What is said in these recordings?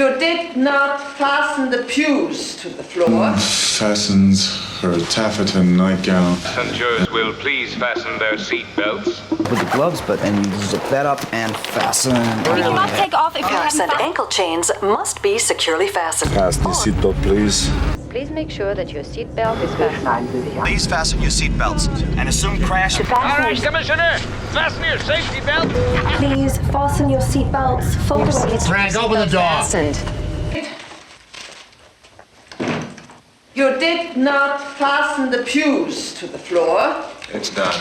You did not fasten the pews to the floor. Fastens her taffeta nightgown. Passengers will please fasten their seat belts. With the gloves, but then you zip that up and fasten. We cannot take off if you haven't Cuffs and fastened. ankle chains must be securely fastened. Fasten your seatbelt, please. Please make sure that your seatbelt is fastened. Please fasten your seatbelts and assume crash. All right, Commissioner, fasten your safety belt. Please fasten your seatbelts. Fold away. Frank, open the door. Fastened. You did not fasten the pews to the floor. It's done.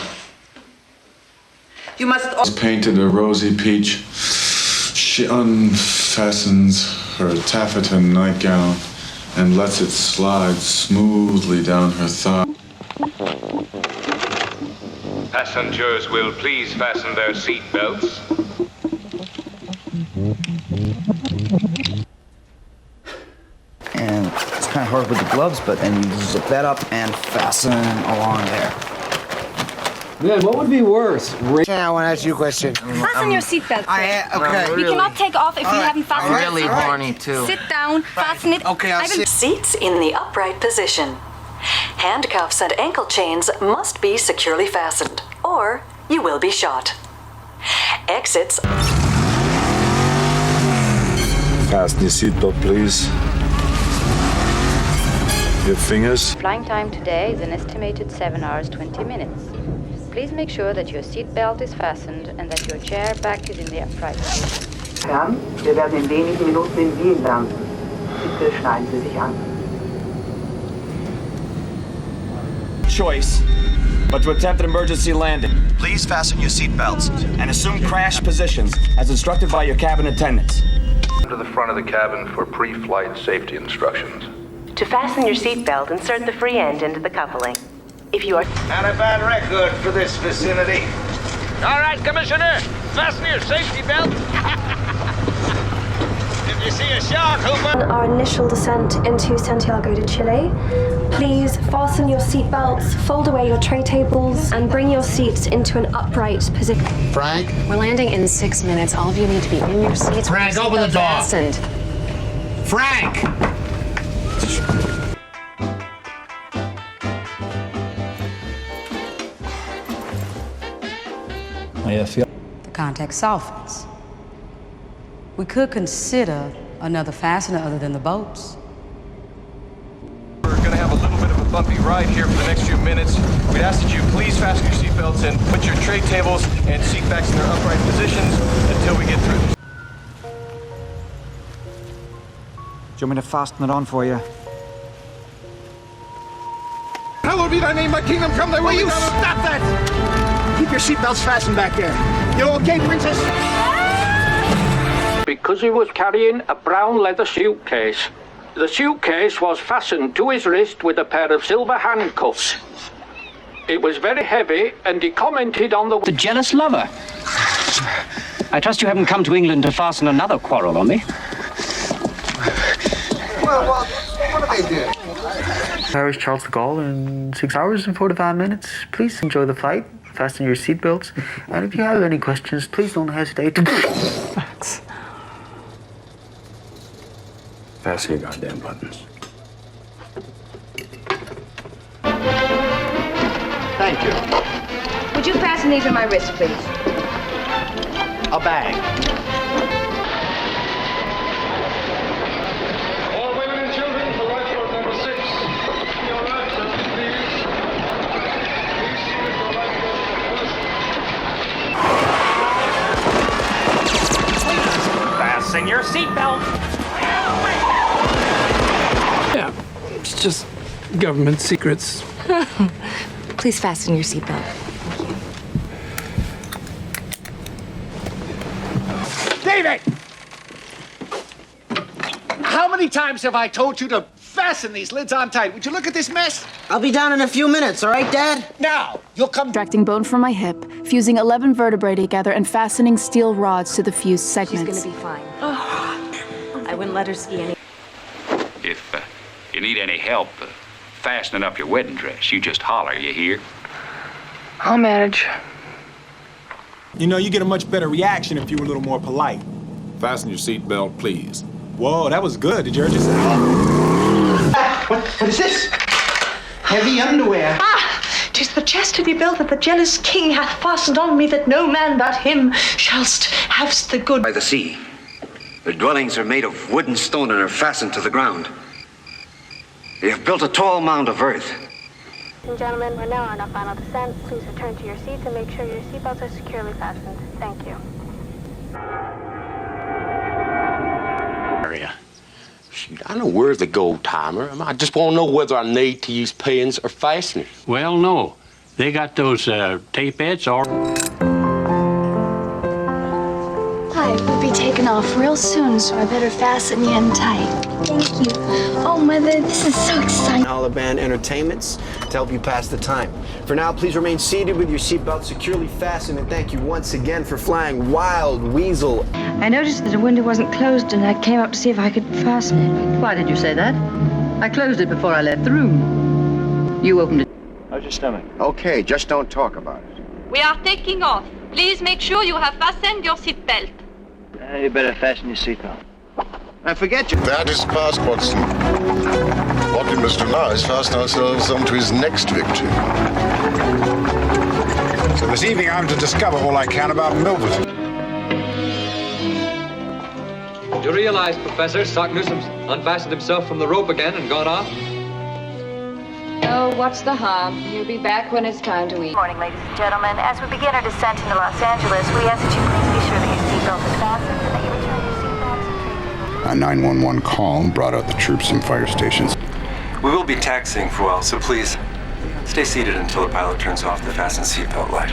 You must also Painted a rosy peach. She unfastens her taffeta nightgown and lets it slide smoothly down her thigh. Passengers will please fasten their seat belts. And it's kind of hard with the gloves, but then you zip that up and fasten along there. Man, what would be worse? I want to ask you a question. Fasten your seatbelt. Okay. We cannot take off if you haven't fastened. I'm really horny too. Sit down, fasten it. Okay, I'll sit. Seats in the upright position. Handcuffs and ankle chains must be securely fastened, or you will be shot. Exits. Fasten your seatbelt, please. Your fingers. Flying time today is an estimated 7 hours 20 minutes. Please make sure that your seatbelt is fastened and that your chair back is in the upright position. Herren, wir werden in wenigen Minuten in Wien landen. Bitte schneiden Sie sich an. Choice, but to attempt an emergency landing. Please fasten your seatbelts and assume crash positions as instructed by your cabin attendants. To the front of the cabin for pre-flight safety instructions. To fasten your seatbelt, insert the free end into the coupling. If you are Not a bad record for this vicinity. All right, Commissioner, fasten your safety belt. If you see a shark, Hooper. Our initial descent into Santiago de Chile. Please fasten your seatbelts, fold away your tray tables, and bring your seats into an upright position. Frank? We're landing in 6 minutes. All of you need to be in your seats. Frank, open the door. Fastened. Frank! The context softens. We could consider another fastener other than the boats. We're going to have a little bit of a bumpy ride here for the next few minutes. We'd ask that you please fasten your seatbelts and put your tray tables and seat backs in their upright positions until we get through. Do you want me to fasten it on for you? Hallowed be thy name, my kingdom come, thy will. Will you stop that? Keep your seatbelts fastened back there. You okay, princess? Because he was carrying a brown leather suitcase. The suitcase was fastened to his wrist with a pair of silver handcuffs. It was very heavy, and he commented on the jealous lover. I trust you haven't come to England to fasten another quarrel on me. Well, what do they do? Paris Charles de Gaulle in 6 hours and 45 minutes. Please enjoy the flight. Fasten your seatbelts. And if you have any questions, please don't hesitate to... Thanks. Fasten your goddamn buttons. Thank you. Would you fasten these on my wrist, please? A bag. All women and children for lifeboat number 6. Your life safety, please. Please see that your lifeboat Fasten your seatbelt. Yeah, it's just government secrets. Please fasten your seatbelt. David! How many times have I told you to fasten these lids on tight? Would you look at this mess? I'll be down in a few minutes, all right, Dad? Now, you'll come... Extracting bone from my hip, fusing 11 vertebrae together, and fastening steel rods to the fused segments. She's gonna be fine. I wouldn't let her ski any. If you need any help fastening up your wedding dress, you just holler, you hear? I'll manage. You know, you get a much better reaction if you were a little more polite. Fasten your seatbelt, please. Whoa, that was good. Did you hear just... What is this? Heavy underwear. Ah, 'tis the chest to be built that the jealous king hath fastened on me, that no man but him shallst have the good. By the sea. Their dwellings are made of wood and stone and are fastened to the ground. They have built a tall mound of earth. Ladies and gentlemen, we're now on our final descent. Please return to your seats and make sure your seatbelts are securely fastened. Thank you. Area. Shoot, I know where's the gold timer. I just want to know whether I need to use pins or fasteners. Well, no. They got those tape heads or... Hi, we'll be taking off real soon, so I better fasten you in tight. Thank you. Oh, Mother, this is so exciting. Band Entertainments to help you pass the time. For now, please remain seated with your seatbelt securely fastened, and thank you once again for flying Wild Weasel. I noticed that the window wasn't closed, and I came up to see if I could fasten it. Why did you say that? I closed it before I left the room. You opened it. How's your stomach? Okay, just don't talk about it. We are taking off. Please make sure you have fastened your seatbelt. You better fasten your seatbelt. And forget you. That is past, Watson. What we must do now is fasten ourselves onto his next victim. So this evening I'm to discover all I can about Milverton. Do you realize, Professor, Sock Newsom's unfastened himself from the rope again and gone off? Oh, what's the harm? You'll be back when it's time to eat. Good morning, ladies and gentlemen. As we begin our descent into Los Angeles, we ask that you please be sure that your seatbelt is fastened and that you return your seatbelts and tray tables. A 911 call brought out the troops and fire stations. We will be taxiing for a while, so please stay seated until the pilot turns off the fasten seatbelt light.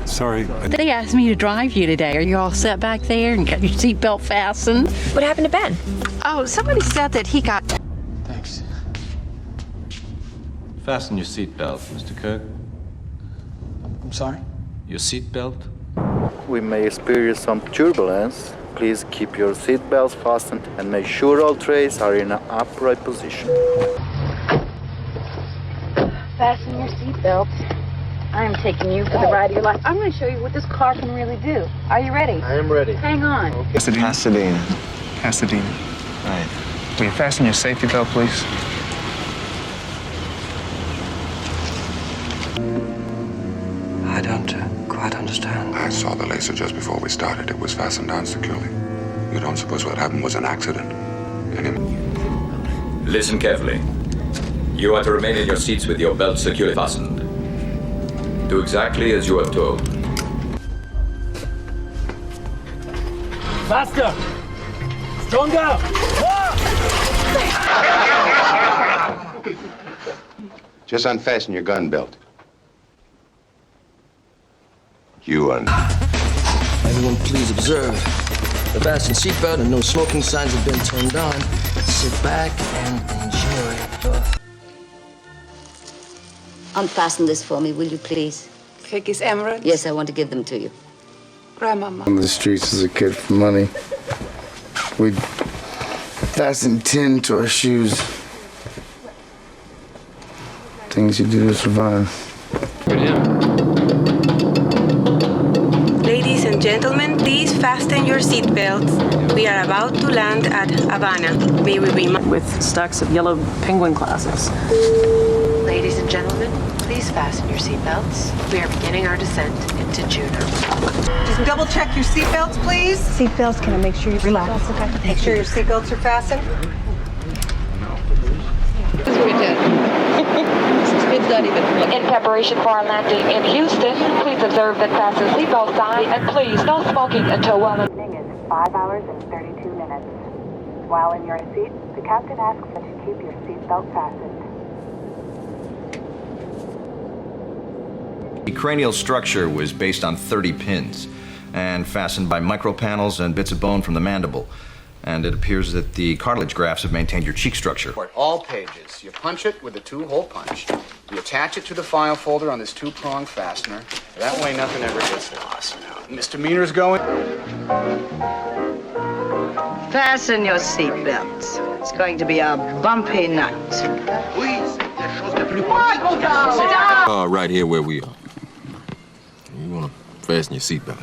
Sorry. They asked me to drive you today. Are you all set back there and got your seatbelt fastened? What happened to Ben? Oh, somebody said that he got... Thanks. Fasten your seatbelt, Mr. Kirk. I'm sorry? Your seatbelt? We may experience some turbulence. Please keep your seatbelts fastened and make sure all trays are in an upright position. Fasten your seatbelts. I am taking you for the ride of your life. I'm going to show you what this car can really do. Are you ready? I am ready. Hang on. Okay. Pasadena. Pasadena. Right. Will you fasten your safety belt, please? I don't quite understand. I saw the laser just before we started. It was fastened down securely. You don't suppose what happened was an accident? Listen carefully. You are to remain in your seats with your belt securely fastened. Do exactly as you are told. Faster! Stronger! Just unfasten your gun belt. Everyone please observe. The fasten seatbelt and no smoking signs have been turned on. Sit back and enjoy. Unfasten this for me, will you please? Cookies, emeralds? Yes, I want to give them to you. Grandmama. On the streets as a kid for money. We'd fasten tin to our shoes. Things you do to survive. Ladies and gentlemen, please fasten your seatbelts. We are about to land at Havana. May we be with stacks of yellow penguin classics. Ladies and gentlemen, please fasten your seatbelts. We are beginning our descent into Juneau. Just double check your seatbelts, please. Seatbelts, can I make sure you relax? Okay. Make sure your seatbelts are fastened. In preparation for our landing in Houston, please observe the fasten seatbelt sign and please no smoking until well. Landing is 5 hours and 32 minutes. While in your seat, the captain asks that you keep your seatbelt fastened. The cranial structure was based on 30 pins and fastened by micropanels and bits of bone from the mandible. And it appears that the cartilage grafts have maintained your cheek structure. All pages. You punch it with a 2-hole punch. You attach it to the file folder on this 2-prong fastener. That way nothing ever gets lost. Now, misdemeanors going. Fasten your seatbelts. It's going to be a bumpy night. Right here where we are. You want to fasten your seatbelt.